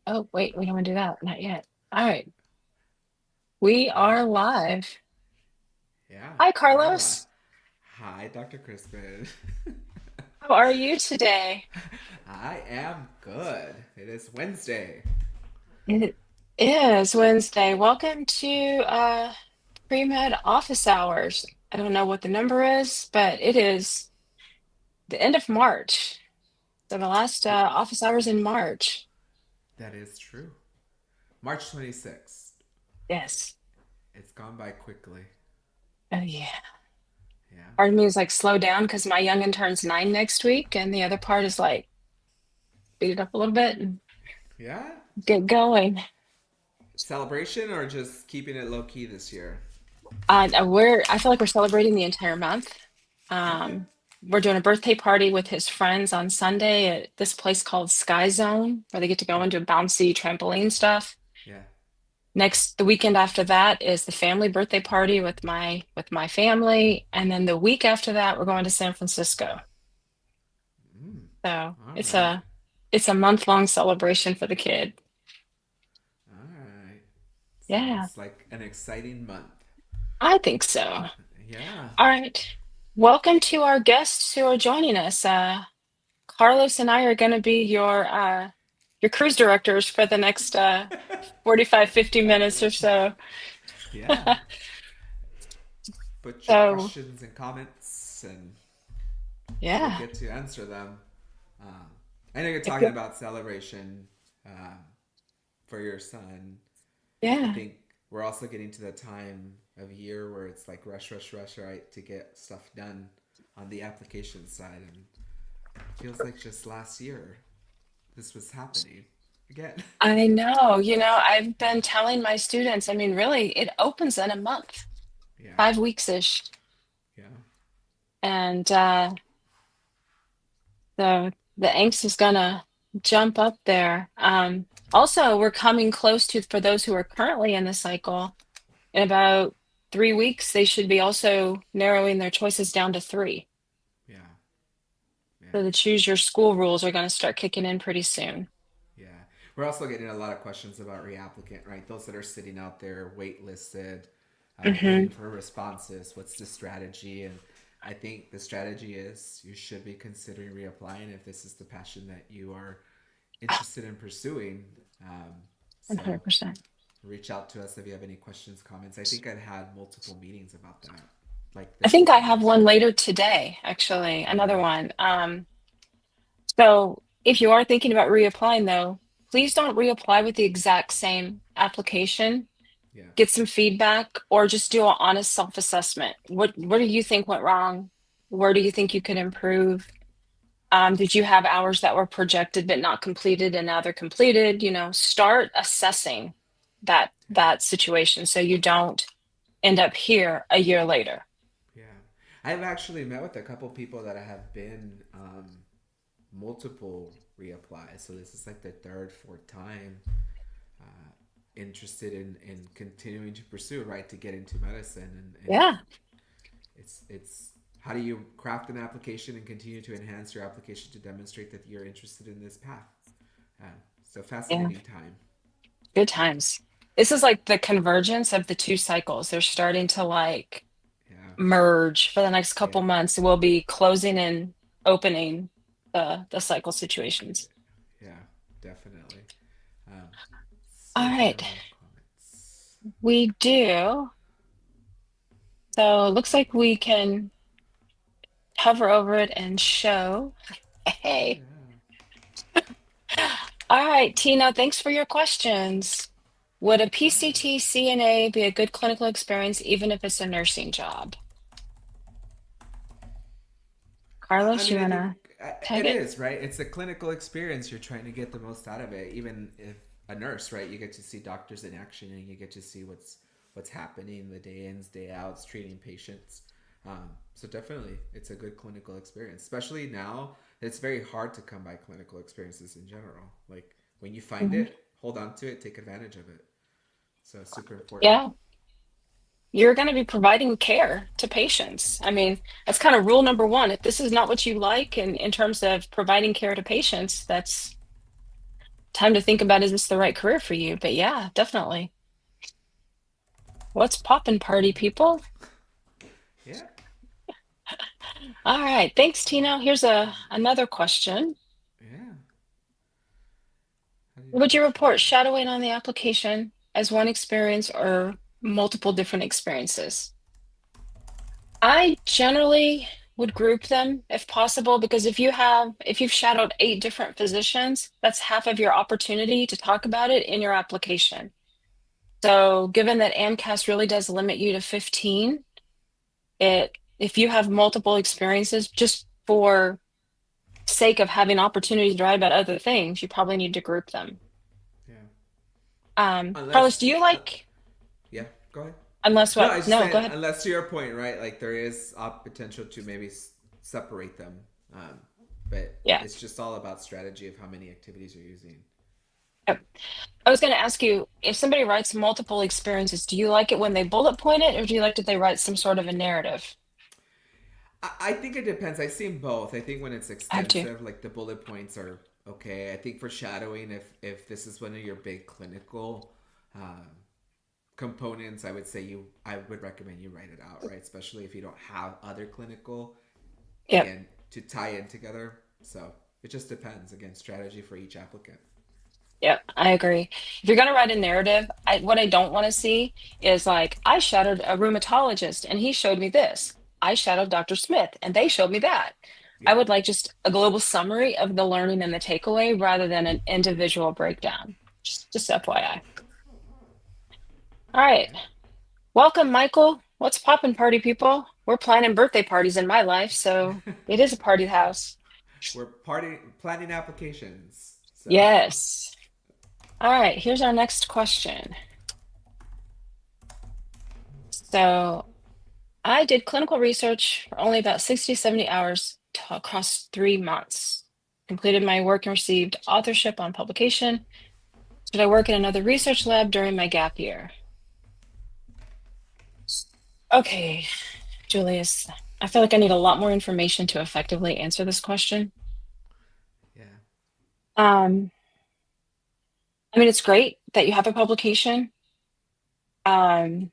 Oh, wait, we don't want to do that. Not yet. All right. We Yeah. are live. Yeah. Hi, We are live. Carlos. Hi, Dr. Crispin. How are you today? I am good. It is Wednesday. It is Wednesday. Welcome to Premed office hours. I don't know what the number is, but it is the end of March. So the last Y- office hours in March. That is true. March 26th. Yes. It's gone by quickly. Oh, yeah. Yeah. Part of me is like, slow down because my youngin turns 9 next week, and the other part is like, speed it up a little bit and Yeah? get going. Celebration or just keeping it low key this year? I feel like we're celebrating the entire month. Okay. We're doing a birthday party with his friends on Sunday at this place called Sky Zone, where they get to go Oh, into bouncy trampoline stuff. yeah. The weekend after that is the family birthday party with my family, and then the week after that, we're going to San Francisco. Mm, So all it's right. a month-long celebration for the kid. All right. Yeah, Sounds like an exciting month. I think so. Yeah. All right. Welcome to our guests who are joining us. Carlos and I are going to be your cruise directors for the next 45, 50 minutes or Definitely. so. Yeah. Put your So, questions and comments and we'll yeah. get to answer them. Um, I know you're If talking you- about celebration um, for your son. I Yeah, think we're also getting to the time of year where it's like rush, rush, rush, right, to get stuff done on the application side. And it feels like just last year this was happening again. I know. I've been telling my students, I mean, really, it opens in a month, Yeah, 5 weeks-ish. yeah, And the angst is gonna jump up there. Also, we're coming close to, for those who are currently in the cycle, in about 3 weeks, they should be also narrowing their choices down to three. yeah, yeah, So the choose your school rules are going to start kicking in pretty soon. yeah. We're also getting a lot of questions about reapplicant, right? Those that are sitting out there waitlisted, waiting Hmm. for responses. What's the strategy? And I think the strategy is you should be considering reapplying if this is the passion that you are interested in pursuing. So 100%. reach out to us if you have any questions, comments. I think I've had multiple meetings about that, like I this think I weekend have or so. one later today, actually, All another right. one. So if you are thinking about reapplying, though, please don't reapply with the exact same application. Yeah. Get some feedback or just do an honest self-assessment. What do you think went wrong? Where do you think you could improve? Did you have hours that were projected but not completed and now they're completed? Start assessing Yeah. that situation so you don't end up here a year later. Yeah. I've actually met with a couple people that have been multiple reapplies. So this is like the third, fourth time interested in continuing to pursue, right, to get into medicine. And Yeah, it's how do you craft an application and continue to enhance your application to demonstrate that you're interested in this path? Uh, so yeah, fascinating time. good times. This is like the convergence of the two cycles. They're starting to like Yeah. merge for the next couple Yeah. months. We'll be closing and opening the cycle situations. Yeah. Definitely. Let's see All if we right, have any comments. we do. So it looks like we can hover over it and show. Hey. Yeah. All right, Tina, thanks for your questions. Would a PCT CNA be a good clinical experience even if it's a nursing job? I Carlos, mean, you I think wanna tag it it? is, right? It's a clinical experience. You're trying to get the most out of it. Even if a nurse, right? You get to see doctors in action and you get to see what's happening the day ins, day outs, treating patients. So definitely, it's a good clinical experience, especially now. It's very hard to come by clinical experiences in general. Like when you find Mhm. it, hold on to it, take advantage of it. So it's super important. Yeah, you're going to be providing care to patients. I mean, that's kind of rule number one. If this is not what you like in terms of providing care to patients, time to think about, is this the right career for you? But yeah, definitely. What's poppin' party people? Yeah. All right, thanks, Tina. Here's a another question. Yeah. How do you Would feel you report shadowing? shadowing on the application as one experience or multiple different experiences? I generally would group them if possible, because if you've shadowed 8 different physicians, that's half of your opportunity to talk about it in your application. So given that AMCAS really does limit you to 15, if you have multiple experiences, just for sake of having opportunities to write about other things, you probably need to group them. Yeah. Carlos, do Unless, you like, yeah, go ahead. unless No, what? I was just No, go saying, ahead. unless to your point, right? Like there is potential to maybe separate them, um, but Yeah. it's just all about strategy of how many activities you're using. Yep. I was going to ask you, if somebody writes multiple experiences, do you like it when they bullet point it, or do you like that they write some sort of a narrative? I think it depends. I've seen both. I think when it's I have to. extensive, like the bullet points are okay. I think for shadowing, if this is one of your big clinical um, components, I would say I would recommend you write it out, right? Especially if you don't have other clinical, Yep. again, to tie in together. So it just depends. Again, strategy for each applicant. Yep. I agree. If you're going to write a narrative, what I don't want to see is like, I shadowed a rheumatologist and he showed me this. I shadowed Dr. Smith and they showed me that. I Yeah. would like just a global summary of the learning and the takeaway rather than an individual breakdown. Just FYI. All right. Yeah. Welcome, Michael. What's poppin', party people? We're planning birthday parties in my life, so it is a party house. We're planning applications. So Yes. All right, here's our next question. So I did clinical research for only about 60, 70 hours across 3 months. Completed my work and received authorship on publication. Should I work in another research lab during my gap year? Okay, Julius, I feel like I need a lot more information to effectively answer this question. yeah. Um, I mean, it's great that you have a publication. Um,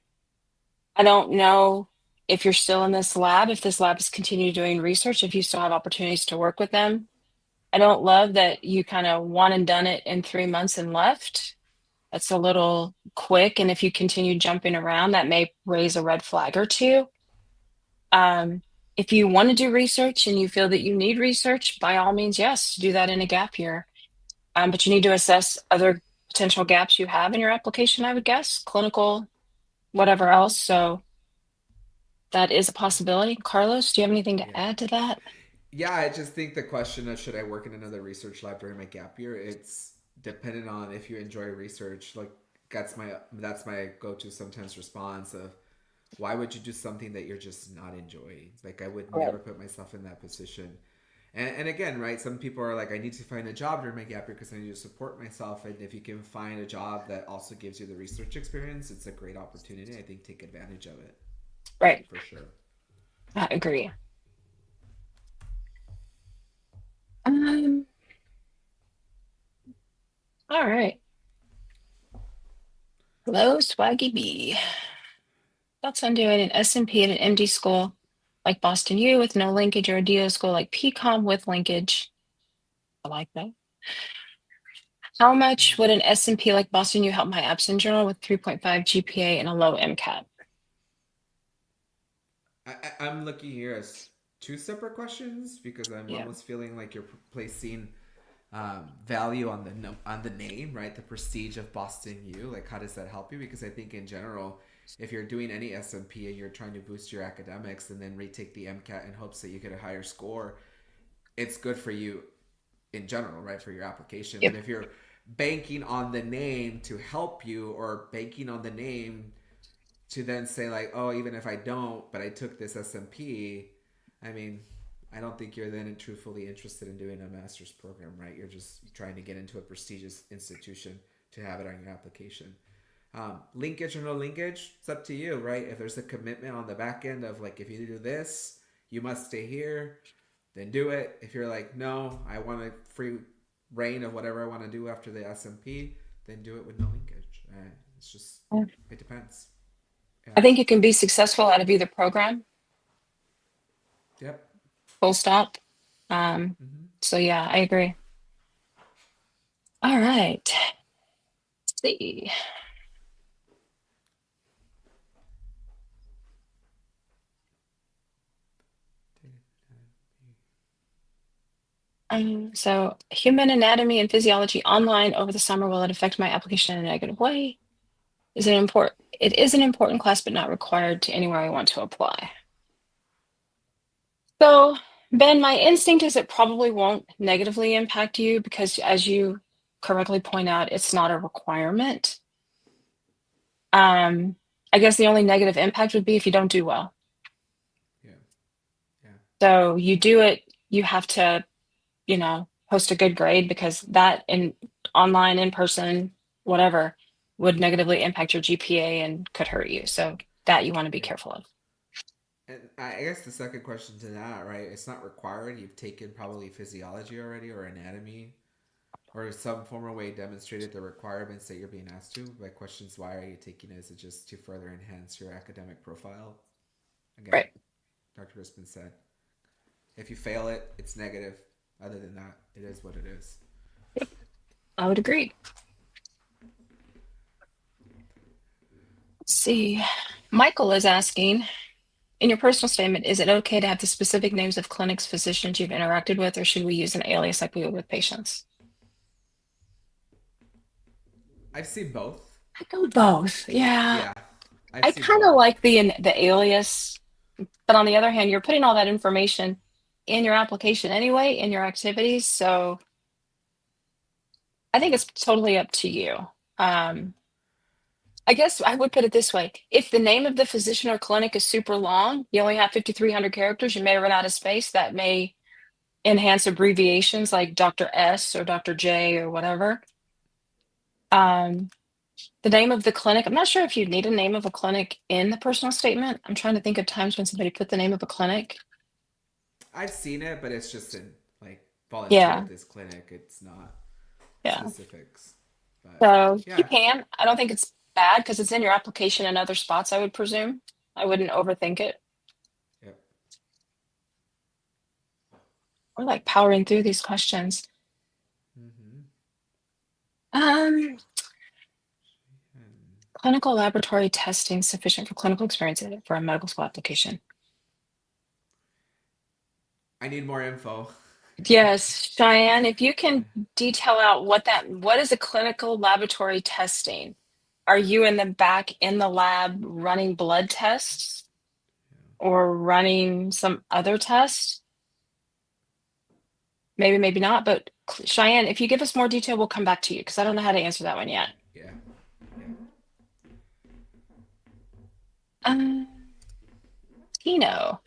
I don't know if you're still in this lab, if this lab is continue doing research, if you still have opportunities to work with them. I don't love that you kind of one and done it in 3 months and left. That's a little quick. And if you continue jumping around, that may raise a red flag or two. Um, if you want to do research and you feel that you need research, by all means, yes, do that in a gap year. But you need to assess other potential gaps you have in your application, I would guess, clinical, whatever else. So that is a possibility. Carlos, do you have anything to Yeah. add to that? Yeah, I just think the question of should I work in another research lab during my gap year, it's dependent on if you enjoy research. Like that's my go-to sometimes response of why would you do something that you're just not enjoying? Like I would Right. never put myself in that position. And again, right, some people are like, I need to find a job during my gap year because I need to support myself. And if you can find a job that also gives you the research experience, it's a great opportunity. I think take advantage of it Right. for sure. I agree. Um, all right. Hello, Swaggy B. Thoughts on doing an SMP at an MD school like Boston U with no linkage, or a DO school like PCOM with linkage? I like that. How much would an SMP like Boston U help my absent journal with 3.5 GPA and a low MCAT? I'm looking here as two separate questions because I'm Yeah. almost feeling like you're placing value on the on the name, right? The prestige of Boston U. Like, how does that help you? Because I think in general, if you're doing any SMP and you're trying to boost your academics and then retake the MCAT in hopes that you get a higher score, it's good for you in general, right? For your application. But Yep. if you're banking on the name to help you or banking on the name to then say like, oh, even if I don't, but I took this SMP, I mean, I don't think you're then truthfully interested in doing a master's program, right? You're just trying to get into a prestigious institution to have it on your application. Linkage or no linkage, it's up to you, right? If there's a commitment on the back end of like, if you do this, you must stay here, then do it. If you're like, no, I want to free reign of whatever I want to do after the SMP, then do it with no linkage. It's just, it depends. Yeah. I think you can be successful out of either program, Yep. full stop. Um, Mm-hmm. so yeah, I agree. All right. Let's see. So human anatomy and physiology online over the summer, will it affect my application in a negative way? Is it important? It is an important class, but not required to anywhere I want to apply. So, Ben, my instinct is it probably won't negatively impact you because, as you correctly point out, it's not a requirement. Um, I guess the only negative impact would be if you don't do well. Yeah. Yeah. So you do it, you have to, post a good grade because that in online, in person, whatever, would negatively impact your GPA and could hurt you. So that you want to be Yeah. careful of. And I guess the second question to that, right? It's not required. You've taken probably physiology already or anatomy or some formal way demonstrated the requirements that you're being asked to. My question is, why are you taking it? Is it just to further enhance your academic profile? Again, Right. Dr. Crispin said, if you fail it, it's negative. Other than that, it is what it is. I would agree. Let's see. Michael is asking, in your personal statement, is it okay to have the specific names of clinics, physicians you've interacted with, or should we use an alias like we would with patients? I've seen both. I go both. Yeah. Yeah, I've I seen kind of both. like the alias, but on the other hand, you're putting all that information in your application anyway, in your activities. So I think it's totally up to you. Um, I guess I would put it this way. If the name of the physician or clinic is super long, you only have 5,300 characters, you may run out of space. That may enhance abbreviations like Dr. S or Dr. J or whatever. Um, the name of the clinic, I'm not sure if you need a name of a clinic in the personal statement. I'm trying to think of times when somebody put the name of a clinic. I've seen it, but it's just in like volunteer Yeah, at this clinic. It's not yeah. specifics. But So you yeah, can. I don't think it's bad because it's in your application in other spots, I would presume. I wouldn't overthink it. yep. We're like powering through these questions. Mm-hmm. Um, And clinical laboratory testing sufficient for clinical experience for a medical school application. I need more info. Yes, Cheyenne, if you can detail out what is a clinical laboratory testing? Are you in the back in the lab running blood tests or running some other test? Maybe, maybe not, but Cheyenne, if you give us more detail, we'll come back to you because I don't know how to answer that one yet. Yeah. Yeah. Um, Tino,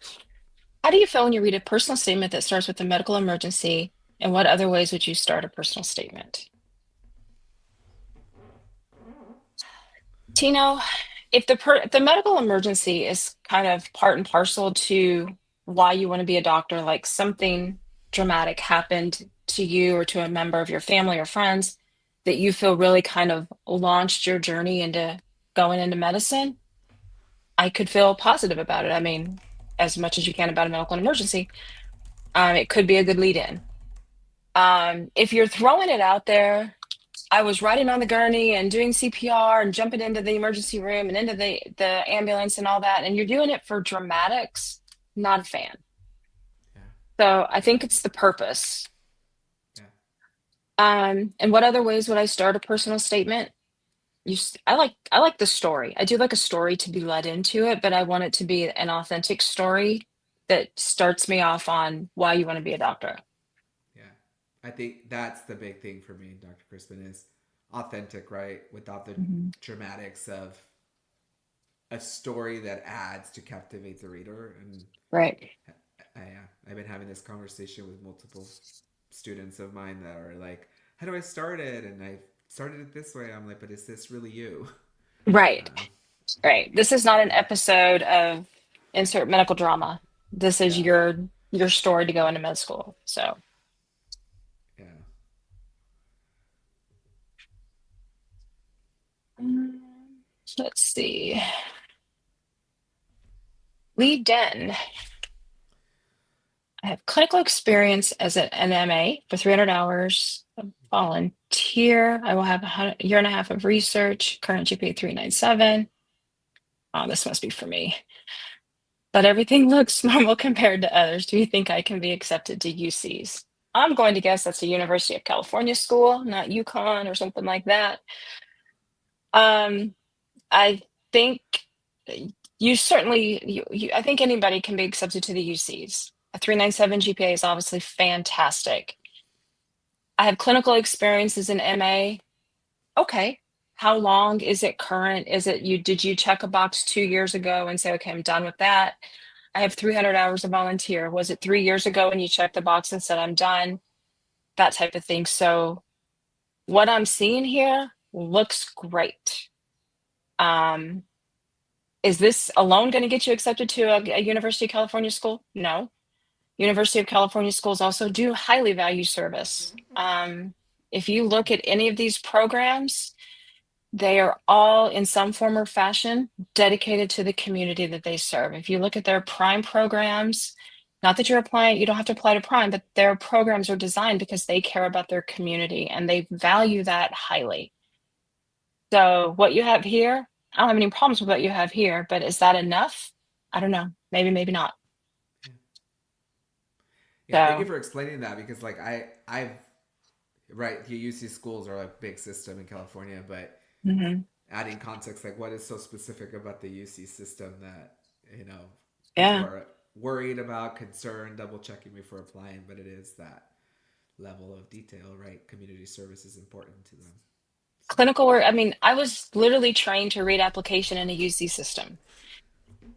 how do you feel when you read a personal statement that starts with a medical emergency? And what other ways would you start a personal statement? Tino, if the medical emergency is kind of part and parcel to why you want to be a doctor, like something dramatic happened to you or to a member of your family or friends that you feel really kind of launched your journey into going into medicine, I could feel positive about it. I mean, as much as you can about a medical emergency, it could be a good lead in. If you're throwing it out there, I was riding on the gurney and doing CPR and jumping into the emergency room and into the ambulance and all that, and you're doing it for dramatics, not a fan. Yeah. So I think it's the purpose. Yeah. And what other ways would I start a personal statement? I like the story. I do like a story to be led into it, but I want it to be an authentic story that starts me off on why you want to be a doctor. Yeah. I think that's the big thing for me, Dr. Crispin, is authentic, right? Without the Mhm. dramatics of a story that adds to captivate the reader. And Right. I've been having this conversation with multiple students of mine that are like, how do I start it? And I started it this way. I'm like, but is this really you? Right. Uh, Right. This is not an yeah. episode of insert medical drama. This is Yeah. your story to go into med school. So Yeah. Let's see. Lee Den. I have clinical experience as an MA for 300 hours. A volunteer. I will have a year and a half of research. Current GPA 397. Oh, this must be for me. But everything looks normal compared to others. Do you think I can be accepted to UCs? I'm going to guess that's a University of California school, not UConn or something like that. I think you certainly, I think anybody can be accepted to the UCs. A 397 GPA is obviously fantastic. I have clinical experience as an MA. Okay. How long is it current? Is it did you check a box 2 years ago and say, okay, I'm done with that? I have 300 hours of volunteer. Was it 3 years ago when you checked the box and said, I'm done? That type of thing. So what I'm seeing here looks great. Is this alone going to get you accepted to a University of California school? No. University of California schools also do highly value service. If you look at any of these programs, they are all in some form or fashion dedicated to the community that they serve. If you look at their prime programs, not that you're applying, you don't have to apply to prime, but their programs are designed because they care about their community and they value that highly. So what you have here, I don't have any problems with what you have here, but is that enough? I don't know. Maybe, maybe not. Yeah, thank you So, for explaining that because like I've right, the UC schools are a big system in California, but mhm. adding context, like what is so specific about the UC system that you know people Yeah. are worried about, concerned, double checking before applying, but it is that level of detail, right? Community service is important to them. So Clinical work, I mean, I was literally trained to read application in a UC system.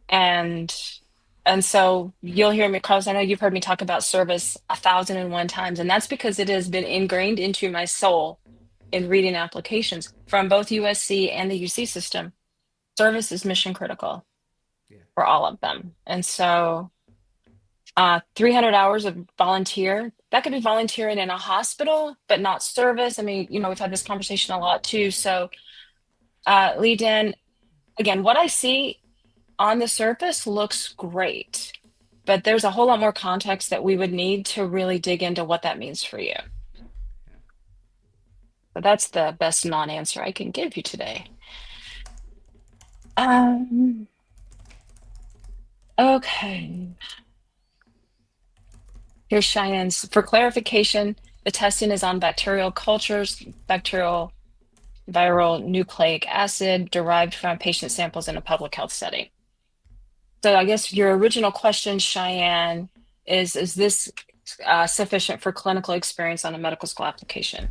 And so you'll hear me, Carlos. I know you've heard me talk about service 1,001 times, and that's because it has been ingrained into my soul in reading applications from both USC and the UC system. Service is mission critical yeah, for all of them. And so 300 hours of volunteer, that could be volunteering in a hospital, but not service. I mean, we've had this conversation a lot too. So Lee Dan, again, what I see on the surface looks great, but there's a whole lot more context that we would need to really dig into what that means for you. yeah. But that's the best non-answer I can give you today. Um, okay. Here's Cheyenne's. For clarification, the testing is on bacterial cultures, bacterial viral nucleic acid derived from patient samples in a public health setting. So I guess your original question, Cheyenne, is this sufficient for clinical experience on a medical school application?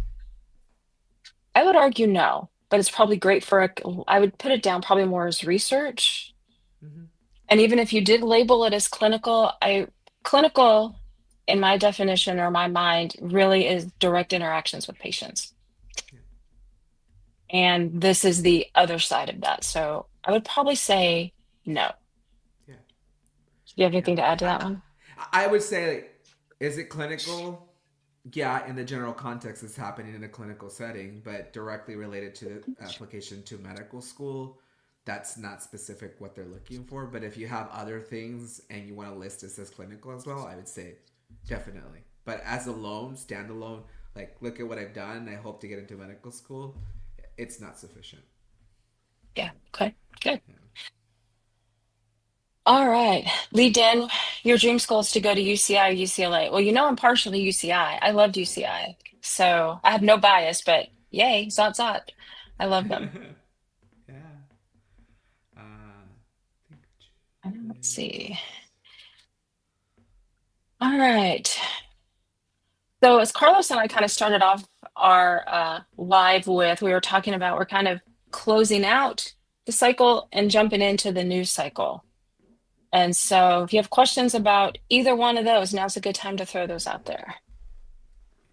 I would argue no, but it's probably great for I would put it down probably more as research. Mm-hmm. And even if you did label it as clinical, clinical in my definition or my mind really is direct interactions with patients. Yeah, And this is the other side of that. So I would probably say no. yeah, Do you have yeah. anything to add to that I, one? I would say, like, is it clinical? Yeah, in the general context, it's happening in a clinical setting, but directly related to the application to medical school, that's not specific what they're looking for. But if you have other things and you want to list this as clinical as well, I would say definitely. But as alone, standalone, like look at what I've done, I hope to get into medical school, it's not sufficient. Yeah. Okay. Good. Yeah. All right. Lee Den, your dream school is to go to UCI or UCLA. Well, I'm partially UCI. I loved UCI. So I have no bias, but yay, Zot Zot. I love them. Yeah. Think Let's see. All right. So as Carlos and I kind of started off our live with, we were talking about we're kind of closing out the cycle and jumping into the news cycle. And so if you have questions about either one of those, now's a good time to throw those out there.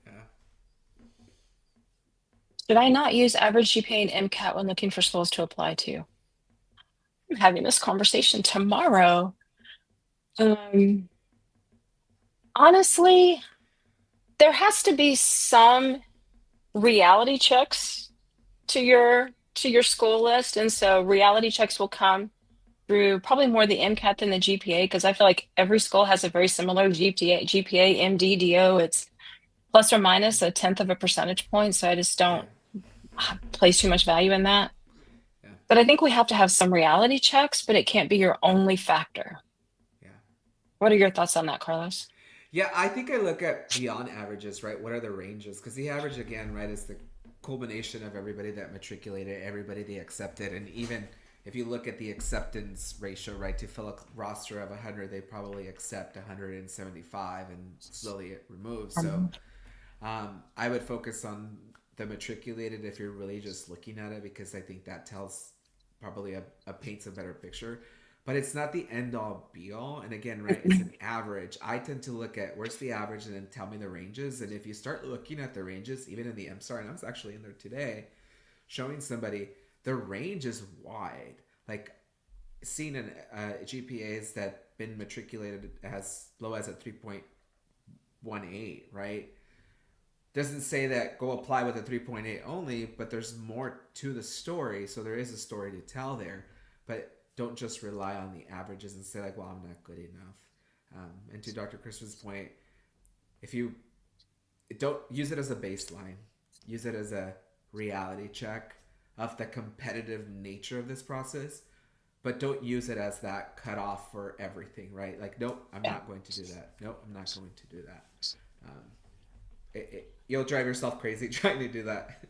yeah. Should I not use average GPA and MCAT when looking for schools to apply to? I'm having this conversation tomorrow. Um, Honestly, there has to be some reality checks to your to your school list. And so reality checks will come through probably more the MCAT than the GPA, because I feel like every school has a very similar GPA, MDDO. It's plus or minus a tenth of a percentage point. So I just Yeah, don't place too much value in that. yeah, But I think we have to have some reality checks, but it can't be your only factor. yeah. What are your thoughts on that, Carlos? Yeah, I think I look at beyond averages, right? What are the ranges? Because the average, again, right, is the culmination of everybody that matriculated, everybody they accepted, and even if you look at the acceptance ratio, right, to fill a roster of 100, they probably accept 175 and slowly it removes. So I would focus on the matriculated if you're really just looking at it, because I think that tells probably a paints a better picture. But it's not the end all be all. And again, right, it's an average. I tend to look at where's the average and then tell me the ranges. And if you start looking at the ranges, even in the MSAR, and I was actually in there today showing somebody, the range is wide. Like seeing an GPAs that been matriculated as low as a 3.18, right? Doesn't say that go apply with a 3.8 only, but there's more to the story. So there is a story to tell there. But don't just rely on the averages and say, like, well, I'm not good enough. And to Dr. Christopher's point, if you don't use it as a baseline, use it as a reality check of the competitive nature of this process, but don't use it as that cutoff for everything, right? Like, nope, I'm Yeah. not going to do that. Nope, I'm not going to do that. Um, you'll drive yourself crazy trying to do that.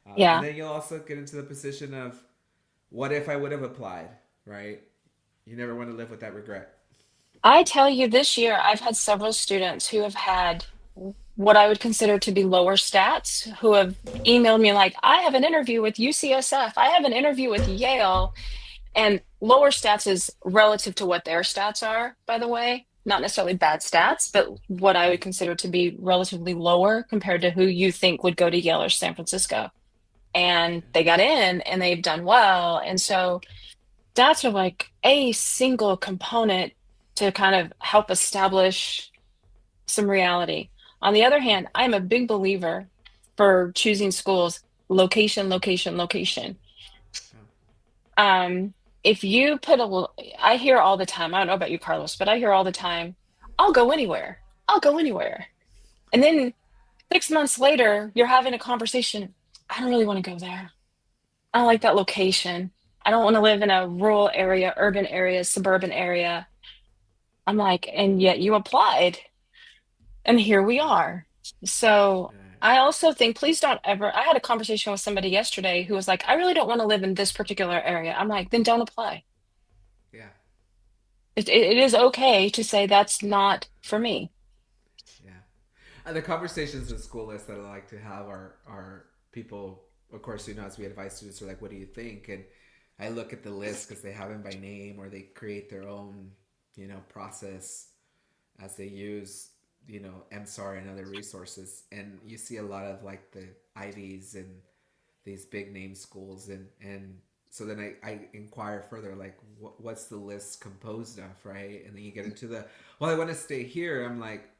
And Yeah. then you'll also get into the position of, what if I would have applied, right? You never want to live with that regret. I tell you, this year I've had several students who have had what I would consider to be lower stats who have emailed me like, I have an interview with UCSF, I have an interview with Yale. And lower stats is relative to what their stats are, by the way. Not necessarily bad stats, but what I would consider to be relatively lower compared to who you think would go to Yale or San Francisco. And they got in and they've done well. And so stats are like a single component to kind of help establish some reality. On the other hand, I'm a big believer for choosing schools, location, location, location. Yeah. Um, if you put a, I hear all the time, I don't know about you, Carlos, but I hear all the time, I'll go anywhere. I'll go anywhere. And then 6 months later, you're having a conversation. I don't really want to go there. I don't like that location. I don't want to live in a rural area, urban area, suburban area. I'm like, and yet you applied, and here we are. So Yeah. I also think, please don't ever. I had a conversation with somebody yesterday who was like, I really don't want to live in this particular area. I'm like, then don't apply. Yeah. It is okay to say that's not for me. Yeah. And the conversations in school lists that I like to have are people, of course, as we advise students, are like, what do you think? And I look at the list because they have them by name or they create their own, process as they use, MSAR and other resources. And you see a lot of like the Ivies and these big name schools. And so then I inquire further, like, what's the list composed of, right? And then you get into well, I want to stay here. I'm like,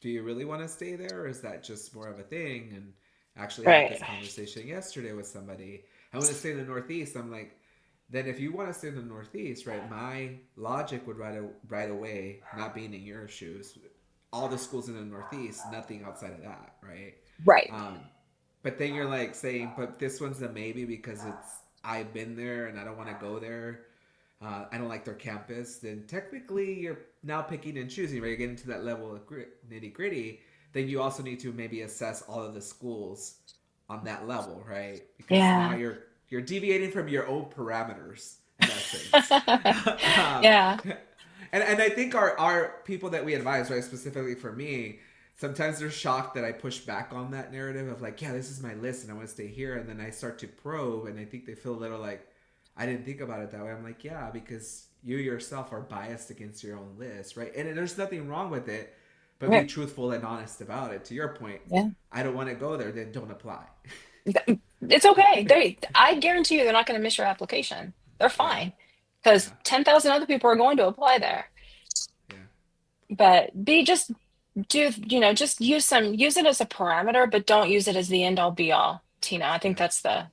do you really want to stay there, or is that just more of a thing? And actually had Right. this conversation yesterday with somebody. I want to stay in the Northeast. I'm like, then if you want to stay in the Northeast, right? My logic would right away, not being in your shoes, all the schools in the Northeast, nothing outside of that, right? Right. Um, but then you're like saying, but this one's a maybe because I've been there and I don't want to go there. I don't like their campus. Then technically you're now picking and choosing, right? You're getting to that level of nitty gritty. Then you also need to maybe assess all of the schools on that level, right? Because now Yeah. you're deviating from your own parameters in essence. um, Yeah. and I think our people that we advise, right, specifically for me, sometimes they're shocked that I push back on that narrative of like, yeah, this is my list and I want to stay here. And then I start to probe and I think they feel a little like, I didn't think about it that way. I'm like, yeah, because you yourself are biased against your own list, right? And there's nothing wrong with it, but be Right. truthful and honest about it. To your point, Yeah. I don't want to go there, then don't apply. It's okay. I guarantee you they're not going to miss your application. They're Yeah, fine because yeah, 10,000 other people are going to apply there. yeah, But be just do, just use it as a parameter, but don't use it as the end all be all, Tina. I think yeah. that's the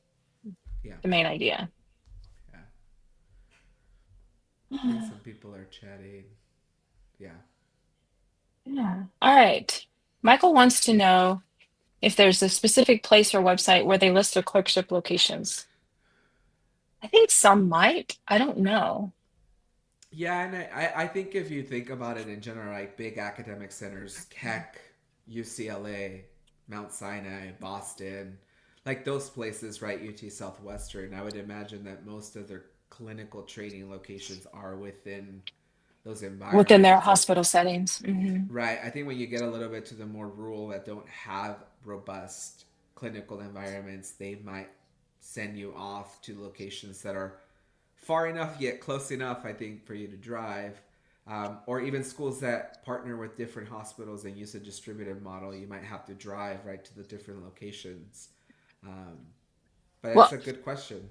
Yeah. the main idea. Yeah. I think some people are chatting. Yeah. Yeah. All right. Michael wants to know if there's a specific place or website where they list their clerkship locations. I think some might. I don't know. Yeah, and I think if you think about it in general, like big academic centers, Keck, UCLA, Mount Sinai, Boston, like those places, right? UT Southwestern, I would imagine that most of their clinical training locations are within those Within their environments. And hospital settings. right, I think when you get a little bit to the more rural that don't have robust clinical environments, they might send you off to locations that are far enough yet close enough, I think, for you to drive. Or even schools that partner with different hospitals and use a distributed model, you might have to drive right to the different locations. Um, but it's Well, a good question.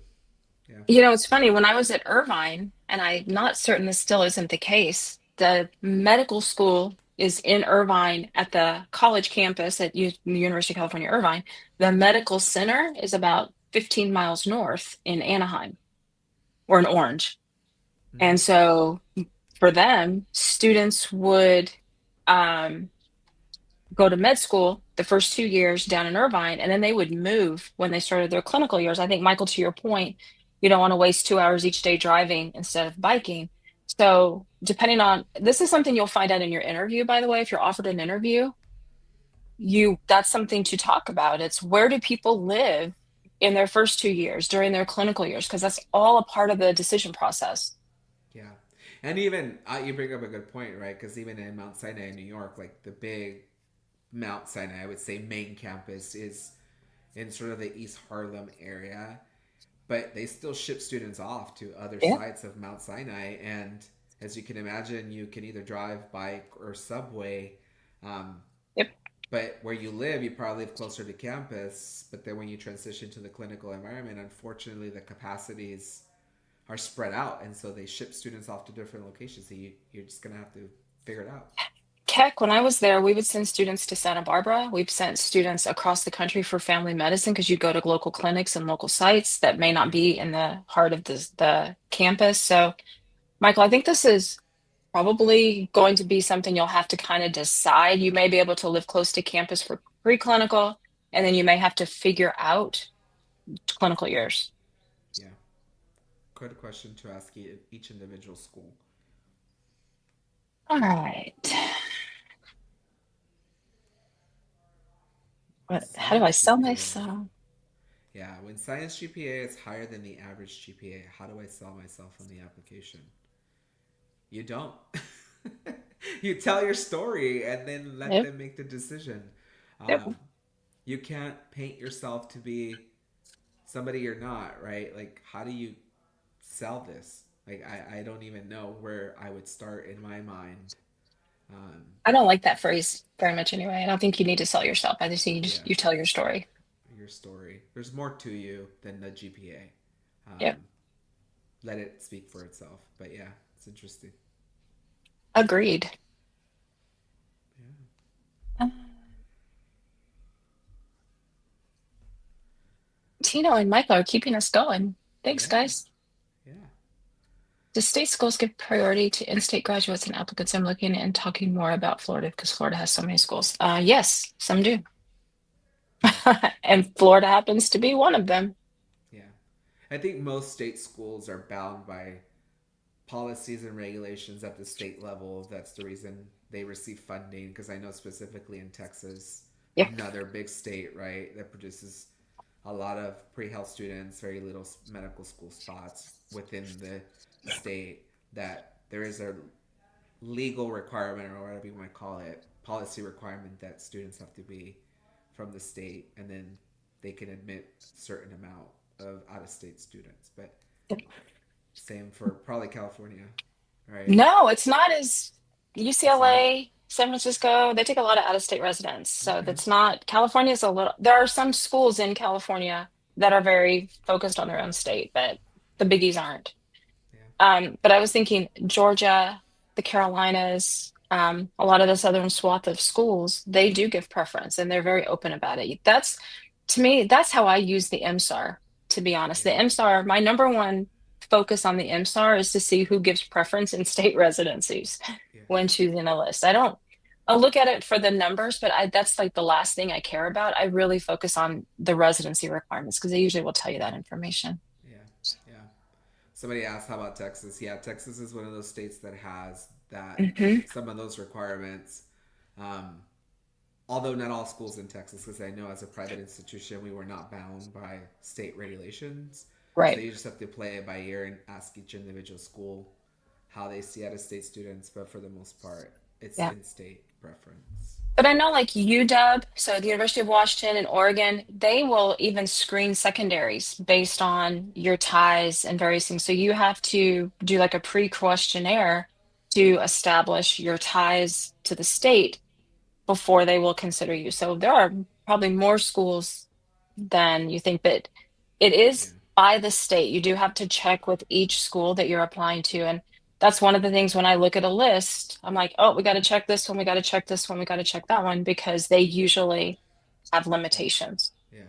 Yeah. it's funny. When I was at Irvine, and I'm not certain this still isn't the case, the medical school is in Irvine at the college campus at University of California, Irvine. The medical center is about 15 miles north in Anaheim or in Orange. Mm-hmm. And so for them, students would um, go to med school the first 2 years down in Irvine, and then they would move when they started their clinical years. I think, Michael, to your point, you don't want to waste 2 hours each day driving instead of biking. So, depending on this is something you'll find out in your interview, by the way, if you're offered an interview, that's something to talk about. It's where do people live in their first 2 years during their clinical years, because that's all a part of the decision process. Yeah. And even you bring up a good point, right? Because even in Mount Sinai in New York, like the big Mount Sinai, I would say main campus is in sort of the East Harlem area, but they still ship students off to other Yeah. sites of Mount Sinai. And as you can imagine, you can either drive, bike, or subway. Um, Yep. but where you live, you probably live closer to campus. But then when you transition to the clinical environment, unfortunately, the capacities are spread out. And so they ship students off to different locations. So you're just going to have to figure it out. Keck, when I was there, we would send students to Santa Barbara. We've sent students across the country for family medicine because you go to local clinics and local sites that may not Yeah. be in the heart of the campus. So, Michael, I think this is probably going to be something you'll have to kind of decide. You may be able to live close to campus for preclinical, and then you may have to figure out clinical years. Yeah. Good question to ask each individual school. All right. How do I Science sell GPA. myself? Yeah, when science GPA is higher than the average GPA, how do I sell myself on the application? You don't. You tell your story and then let Yep. them make the decision. Yep. Um, you can't paint yourself to be somebody you're not, right? Like, how do you sell this? Like, I don't even know where I would start in my mind. Um, I don't like that phrase very much anyway. I don't think you need to sell yourself. I just think yeah, you tell your story. your story. There's more to you than the GPA. Yep. Let it speak for itself. But yeah, it's interesting. Agreed. Yeah. Uh, Tino and Michael are keeping us going. Thanks, Yeah. guys. Yeah. Do state schools give priority to in-state graduates and applicants? I'm looking and talking more about Florida because Florida has so many schools. Yes, some do. Yeah. And Florida happens to be one of them. Yeah. I think most state schools are bound by policies and regulations at the state level. That's the reason they receive funding. Because I know specifically in Texas, Yeah. another big state, right, that produces a lot of pre health students, very little medical school spots within the state, that there is a legal requirement or whatever you might call it, policy requirement that students have to be from the state, and then they can admit certain amount of out of state students. But same for probably California, right? No, it's not as It's not UCLA, San Francisco, they take a lot of out-of-state residents. So okay. that's not California's a little, there are some schools in California that are very focused on their own state, but the biggies aren't. Yeah, But I was thinking Georgia, the Carolinas, a lot of the southern swath of schools, they do give preference and they're very open about it. To me, that's how I use the MSAR to be honest. The Yeah, MSTAR, my number one focus on the MSTAR is to see who gives preference in state residencies yeah, when choosing a list. I'll look at it for the numbers, but that's like the last thing I care about. I really focus on the residency requirements because they usually will tell you that information. yeah, yeah. Somebody asked, how about Texas? Yeah, Texas is one of those states that has that Hmm. some of those requirements. Um, Although not all schools in Texas, because I know as a private institution, we were not bound by state regulations. So Right. you just have to play it by ear and ask each individual school how they see out of state students. But for the most part, it's Yeah. in state preference. But I know like UW, so the University of Washington and Oregon, they will even screen secondaries based on your ties and various things. So you have to do like a pre-questionnaire to establish your ties to the state before they will consider you. So there are probably more schools than you think, but it Yeah, is by the state. You do have to check with each school that you're applying to. And that's one of the things when I look at a list, I'm like, oh, we got to check this one, we got to check this one, we got to check that one because they usually have yeah, limitations. yeah.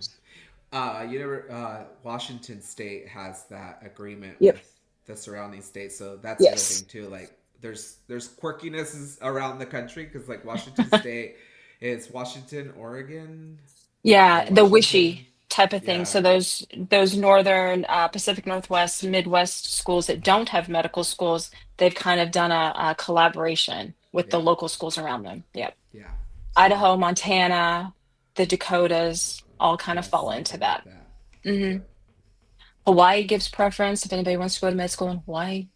Washington State has that agreement Yep. with the surrounding states, so that's the other thing Yes. too. Like, there's quirkinesses around the country because like Washington State is Washington, Oregon, or Yeah, the Washington. wishy type of thing. So Yeah, those northern, Pacific Northwest, Midwest schools that don't have medical schools, they've kind of done a collaboration with the yeah, local schools around them. Yep. yeah. So Idaho, Montana, the Dakotas all kind of yeah, fall into something like that. that. Hmm. Yep. Hawaii gives preference if anybody wants to go to med school in Hawaii.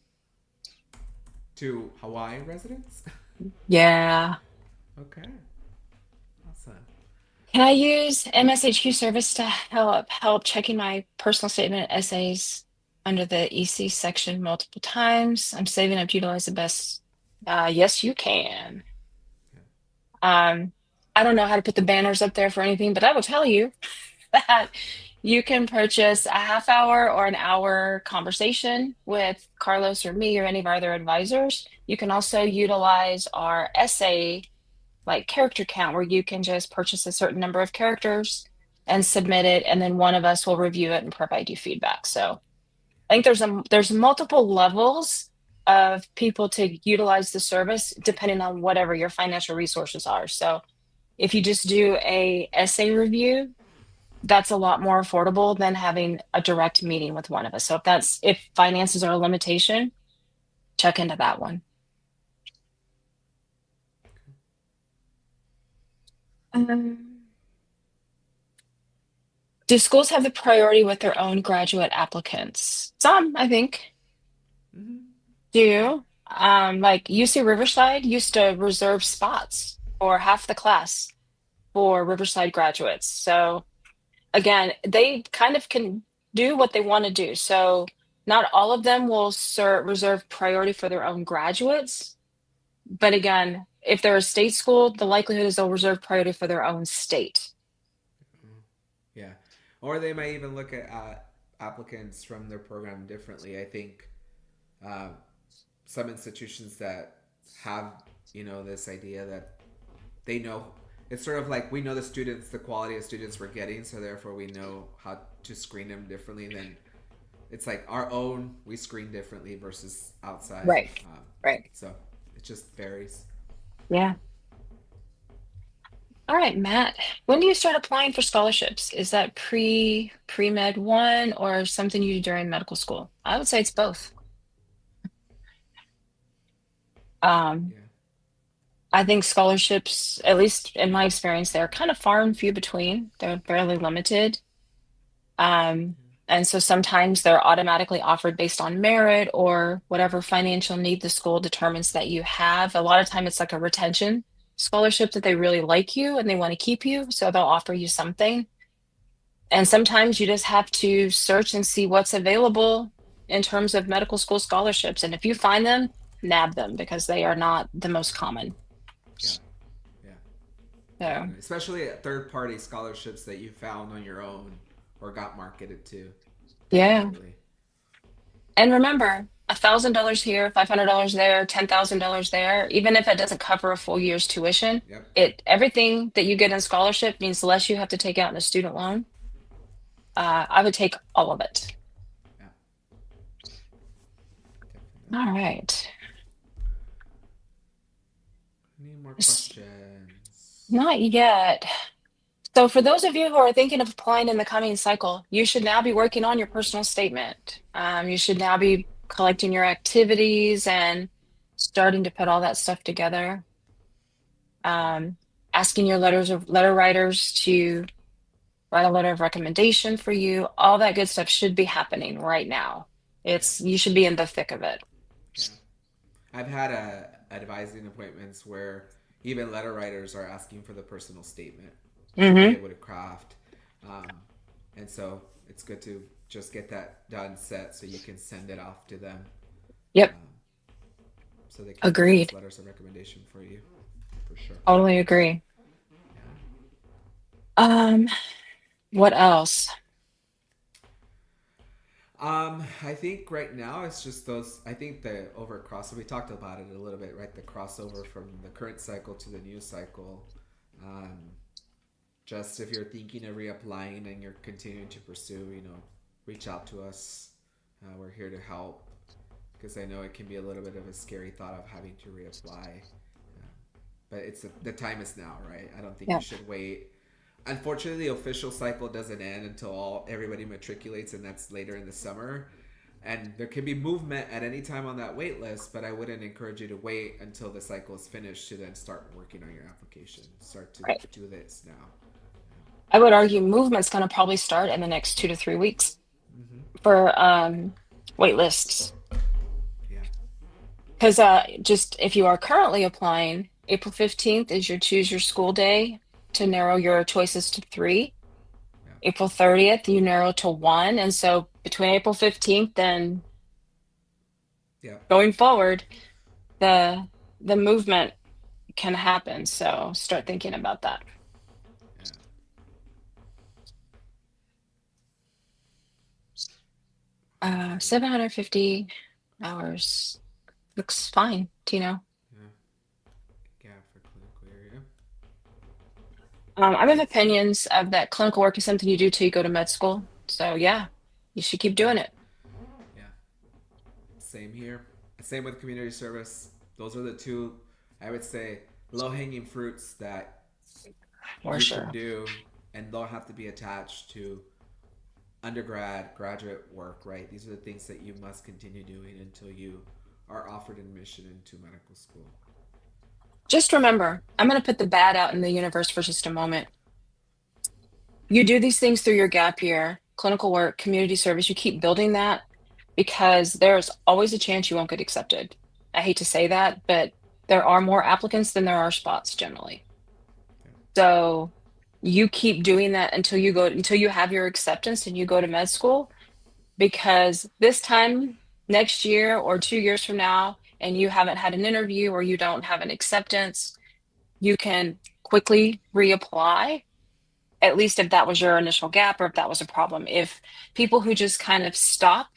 To Hawaii residents. Yeah. Okay, awesome. Can I use MSHQ service to help checking my personal statement essays under the EC section multiple times? I'm saving up to utilize the best. Yes, you can. Yeah. Um, I don't know how to put the banners up there for anything, but I will tell you that you can purchase a half hour or an hour conversation with Carlos or me or any of our other advisors. You can also utilize our essay like character count where you can just purchase a certain number of characters and submit it, and then one of us will review it and provide you feedback. So I think there's multiple levels of people to utilize the service depending on whatever your financial resources are. So if you just do a essay review, that's a lot more affordable than having a direct meeting with one of us. So if finances are a limitation, check into that one. Um, do schools have the priority with their own graduate applicants? Some, I think, Mm-hmm. do. Like UC Riverside used to reserve spots for half the class for Riverside graduates. So again, they kind of can do what they want to do. So not all of them will reserve priority for their own graduates. But again, if they're a state school, the likelihood is they'll reserve priority for their own state. Yeah, or they might even look at applicants from their program differently. I think uh, some institutions that have this idea that they know, it's sort of like we know the students, the quality of students we're getting, so therefore we know how to screen them differently than it's like our own, we screen differently versus outside. Right. Right. So it just varies. Yeah. All right, Matt. When do you start applying for scholarships? Is that pre-med one or something you do during medical school? I would say it's both. Um, Yeah. I think scholarships, at least in my experience, they're kind of far and few between. They're fairly limited. And so sometimes they're automatically offered based on merit or whatever financial need the school determines that you have. A lot of time it's like a retention scholarship that they really like you and they want to keep you, so they'll offer you something. And sometimes you just have to search and see what's available in terms of medical school scholarships. And if you find them, nab them because they are not the most common. Yeah. Yeah. So, Definitely. Especially at third party scholarships that you found on your own or got marketed to. yeah. Definitely. And remember, $1,000 here, $500 there, $10,000 there, even if it doesn't cover a full year's tuition, Yep. everything that you get in scholarship means less you have to take out in a student loan. I would take all of it. Yeah, All definitely. right. Any more S- questions? Not yet. So, for those of you who are thinking of applying in the coming cycle, you should now be working on your personal statement. You should now be collecting your activities and starting to put all that stuff together. Um, Asking your letter writers to write a letter of recommendation for you. All that good stuff should be happening right now. Yeah, You should be in the thick of it. yeah. I've had advising appointments where even letter writers are asking for the personal statement to be Mm-hmm. able to craft, um, and so it's good to just get that done set so you can send it off to them, Yep. um, so they can write those Agreed. letters of recommendation for you, for sure. Totally agree. Um, what else? I think right now it's just those. I think the over crossover. We talked about it a little bit, right? The crossover from the current cycle to the new cycle. Um, just if you're thinking of reapplying and you're continuing to pursue, reach out to us. We're here to help because I know it can be a little bit of a scary thought of having to reapply. But the time is now, right? I don't think you Yeah. should wait. Unfortunately, the official cycle doesn't end until everybody matriculates, and that's later in the summer. And there can be movement at any time on that wait list, but I wouldn't encourage you to wait until the cycle is finished to then start working on your application. Start to Right. do this now. I would argue movement's going to probably start in the next 2 to 3 weeks Mm-hmm. for wait lists. Yeah. Because just if you are currently applying, April 15th is your choose your school day to narrow your choices to three. Yeah. April 30th, you narrow to one. And so between April 15th and Yeah. going forward, the the movement can happen. So start thinking about that. Yeah. 750 hours looks fine, Tino. Yeah. Yeah. For clinical area. I'm of It's opinions of that clinical work is something you do till you go to med school. So yeah, you should keep yeah. doing it. Yeah. Same here. Same with community service. Those are the two, I would say, low hanging fruits that For you can sure. do and don't have to be attached to undergrad, graduate work, right? These are the things that you must continue doing until you are offered admission into medical school. Just remember, I'm going to put the bad out in the universe for just a moment. You do these things through your gap year, clinical work, community service, you keep building that because there's always a chance you won't get accepted. I hate to say that, but there are more applicants than there are spots generally. So you keep doing that until you have your acceptance and you go to med school, because this time next year or 2 years from now, and you haven't had an interview or you don't have an acceptance, you can quickly reapply, at least if that was your initial gap or if that was a problem. If people who just kind of stop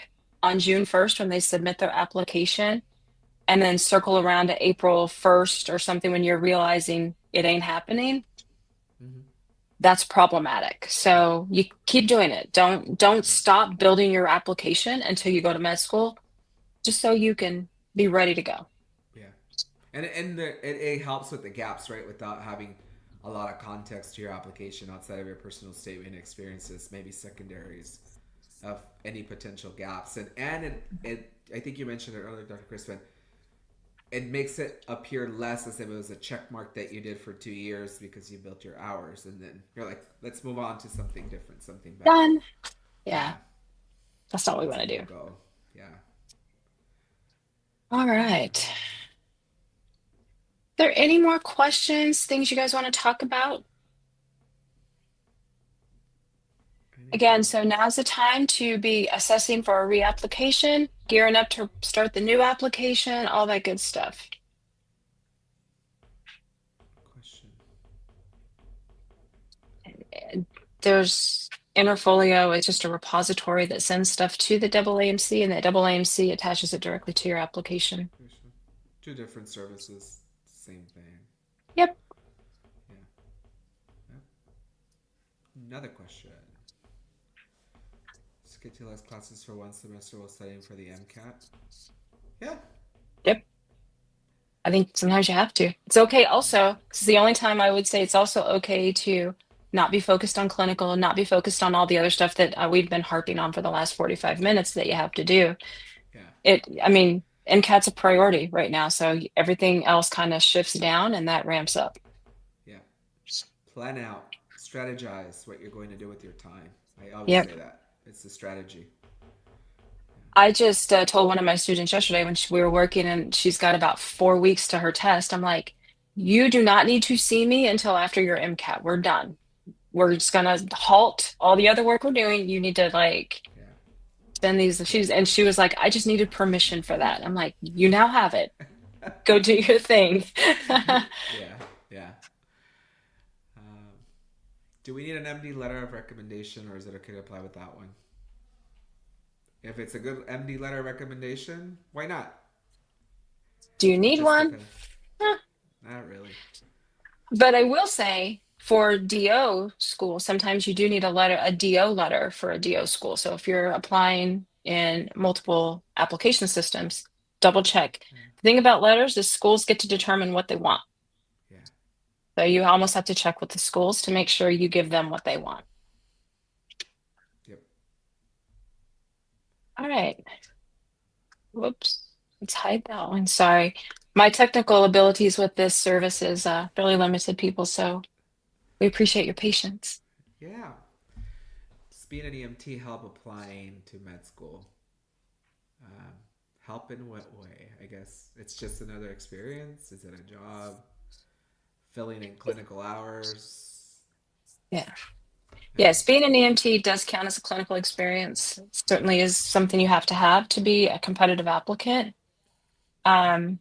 on June 1st when they submit their application and then circle around to April 1st or something when you're realizing it ain't happening, Mm-hmm. that's problematic. Yeah. So you keep doing it. Don't stop building your application until you go to med school, just so you can be ready to go. Yeah. It helps with the gaps, right? Without having a lot of context to your application outside of your personal statement experiences, maybe secondaries of any potential gaps. And I think you mentioned it earlier, Dr. Crispin, it makes it appear less as if it was a check mark that you did for 2 years because you built your hours, and then you're like, let's move on to something different, something better. Done. Yeah, Yeah, that's not what we that's want the to whole do. goal. Yeah. All right. There any more questions, things you guys want to talk about? Anything Again, so else? now's the time to be assessing for a reapplication, gearing up to start the new application, all that good stuff. Question. And there's Interfolio is just a repository that sends stuff to the AAMC, and the AAMC attaches it directly to your application. Question. Two different services, same thing. Yep. Yeah. Yep. Another question. Get to less classes for one semester while studying for the MCAT. Yeah, Yep. I think sometimes you have to. It's okay also. It's the only time I would say it's also okay to not be focused on clinical, not be focused on all the other stuff that we've been harping on for the last 45 minutes that you have to do. yeah, I mean, MCAT's a priority right now, so everything else kind of shifts down and that ramps up. yeah. Plan out, strategize what you're going to do with your time. I always Yep. say that. It's a strategy. I just told one of my students yesterday when we were working and she's got about 4 weeks to her test. I'm like, you do not need to see me until after your MCAT. We're done. We're just gonna halt all the other work we're doing. You need to like Yeah, send these. yeah, And she was like, I just needed permission for that. I'm like, you now have it. Go do your thing. yeah, yeah. Um, do we need an MD letter of recommendation, or is it okay to apply with that one? If it's a good MD letter of recommendation, why not? Do you It need just one? depends. Not really. But I will say for DO school, sometimes you do need a DO letter for a DO school. So if you're applying in multiple application systems, double check. Yeah, The thing about letters is schools get to determine what they want. yeah, So you almost have to check with the schools to make sure you give them what they want. yep. All right. Whoops. Let's hide that one. Sorry. My technical abilities with this service is fairly limited, people, so we appreciate your patience. Yeah. Just being an EMT, help applying to med school. Um, help in what way? I guess it's just another experience. Is it a job? Filling in clinical hours. Yeah. Yeah, Yes, being an EMT does count as a clinical experience. It certainly is something you have to be a competitive applicant. Um,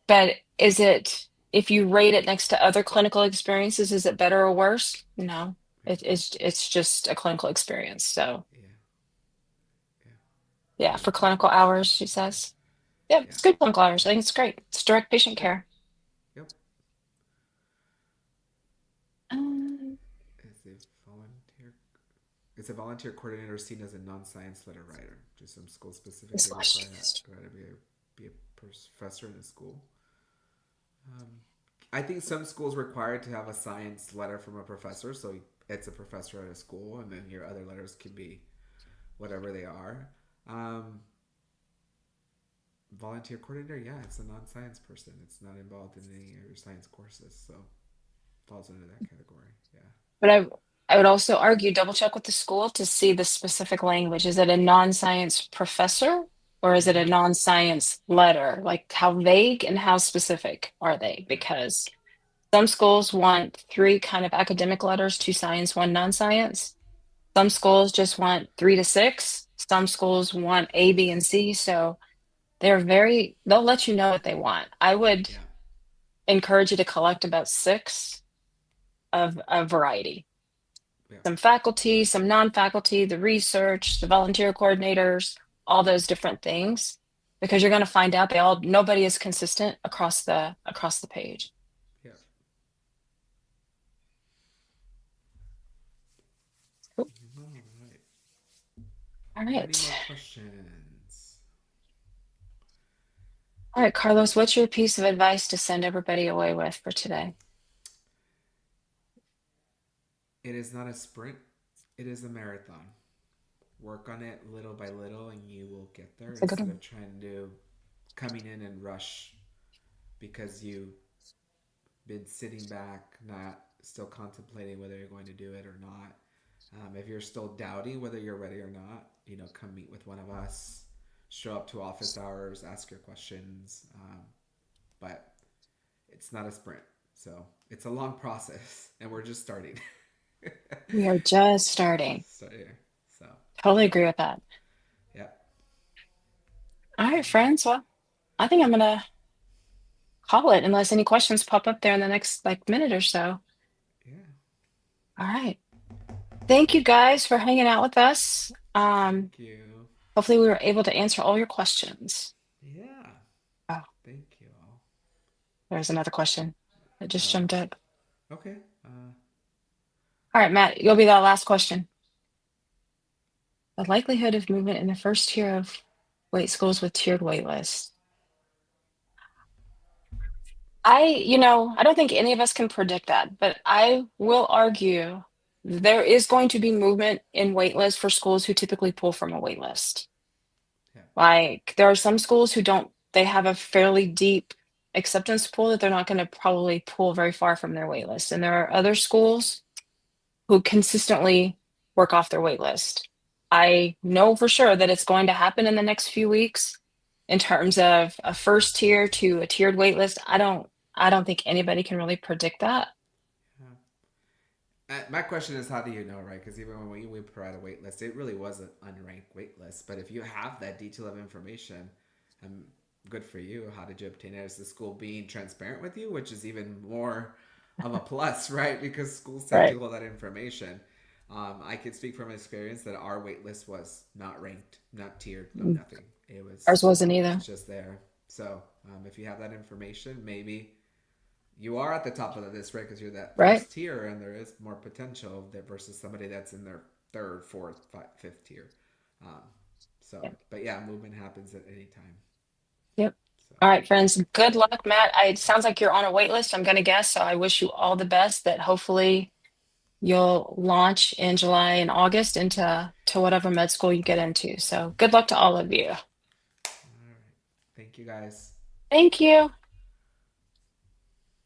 but is it, if you rate it next to other clinical experiences, is it better or worse? No, it's just a clinical experience. So yeah, yeah, yeah, for clinical hours, she says. Yeah, yeah. it's good clinical hours. I think it's great. It's direct patient Yep, care. yep. Um, Is a volunteer? Is a volunteer coordinator seen as a non-science letter writer? Do some schools this specifically question is require to be a professor in a school? Um, I think some schools require to have a science letter from a professor, so it's a professor at a school, and then your other letters can be whatever they are. Um, volunteer coordinator, yeah, it's a non-science person. It's not involved in any of your science courses, so falls under that category. Yeah, But I would also argue double check with the school to see the specific language. Is it a non-science professor or is it a mm-hmm. non-science letter? Like how vague and how specific are they? Yeah, Because some schools want three kind of academic letters, two science, one non-science. Some schools just want 3 to 6. Some schools want A, B, and C. So they'll let you know what they want. I would yeah, encourage you to collect about 6 of a variety. yeah, Some faculty, some non-faculty, the research, the volunteer coordinators, all those different things, because you're going to find out nobody is consistent across the page. yeah. Cool. All right. All Any more right. questions? All right, Carlos, what's your piece of advice to send everybody away with for today? It is not a sprint. It is a marathon. Work on it little by little, and you will get there. It's a good Instead one. of trying to coming in and rush because you've been sitting back, not still contemplating whether you're going to do it or not. If you're still doubting whether you're ready or not, come meet with one of us. Show up to office hours, ask your questions. But it's not a sprint, so it's a long process, and we're just starting. We are just starting. So yeah, so Totally agree with that. yeah, All right, friends. Well, I think I'm gonna call it unless any questions pop up there in the next like minute or so. yeah. All right. Thank you guys for hanging out with us. Thank you. Hopefully we were able to answer all your questions. Yeah, Oh, thank you all. there's another question that just Oh, jumped up. okay. All right, Matt, you'll be that last question. The likelihood of movement in the first tier of wait schools with tiered wait lists. I don't think any of us can predict that, but I will argue there is going to be movement in wait lists for schools who typically pull from a wait list. Yeah. Like there are some schools who don't, they have a fairly deep acceptance pool that they're not going to probably pull very far from their wait list. And there are other schools who consistently work off their wait list. I know for sure that it's going to happen in the next few weeks in terms of a first tier to a tiered wait list. I don't think anybody can really predict that. Yeah. My question is, how do you know, right? Because even when we provide a wait list, it really was an unranked wait list. But if you have that detail of information, um, good for you. How did you obtain it? Is the school being transparent with you, which is even more of a plus, right? Because schools tend Right. to hold that information. I can speak from experience that our wait list was not ranked, not tiered, no Mm. nothing. It was Ours wasn't either. it's just there. So if you have that information, maybe you are at the top of the list, right? Because you're that Right. first tier, and there is more potential there versus somebody that's in their third, fourth, fifth tier. Um, so, Yep. but yeah, movement happens at any time. Yep. So, All right, friends. Good luck, Matt. It sounds like you're on a wait list, I'm going to guess. So I wish you all the best that hopefully you'll launch in July and August into whatever med school you get into. So good luck to all of you. all right. Thank you guys. Thank you.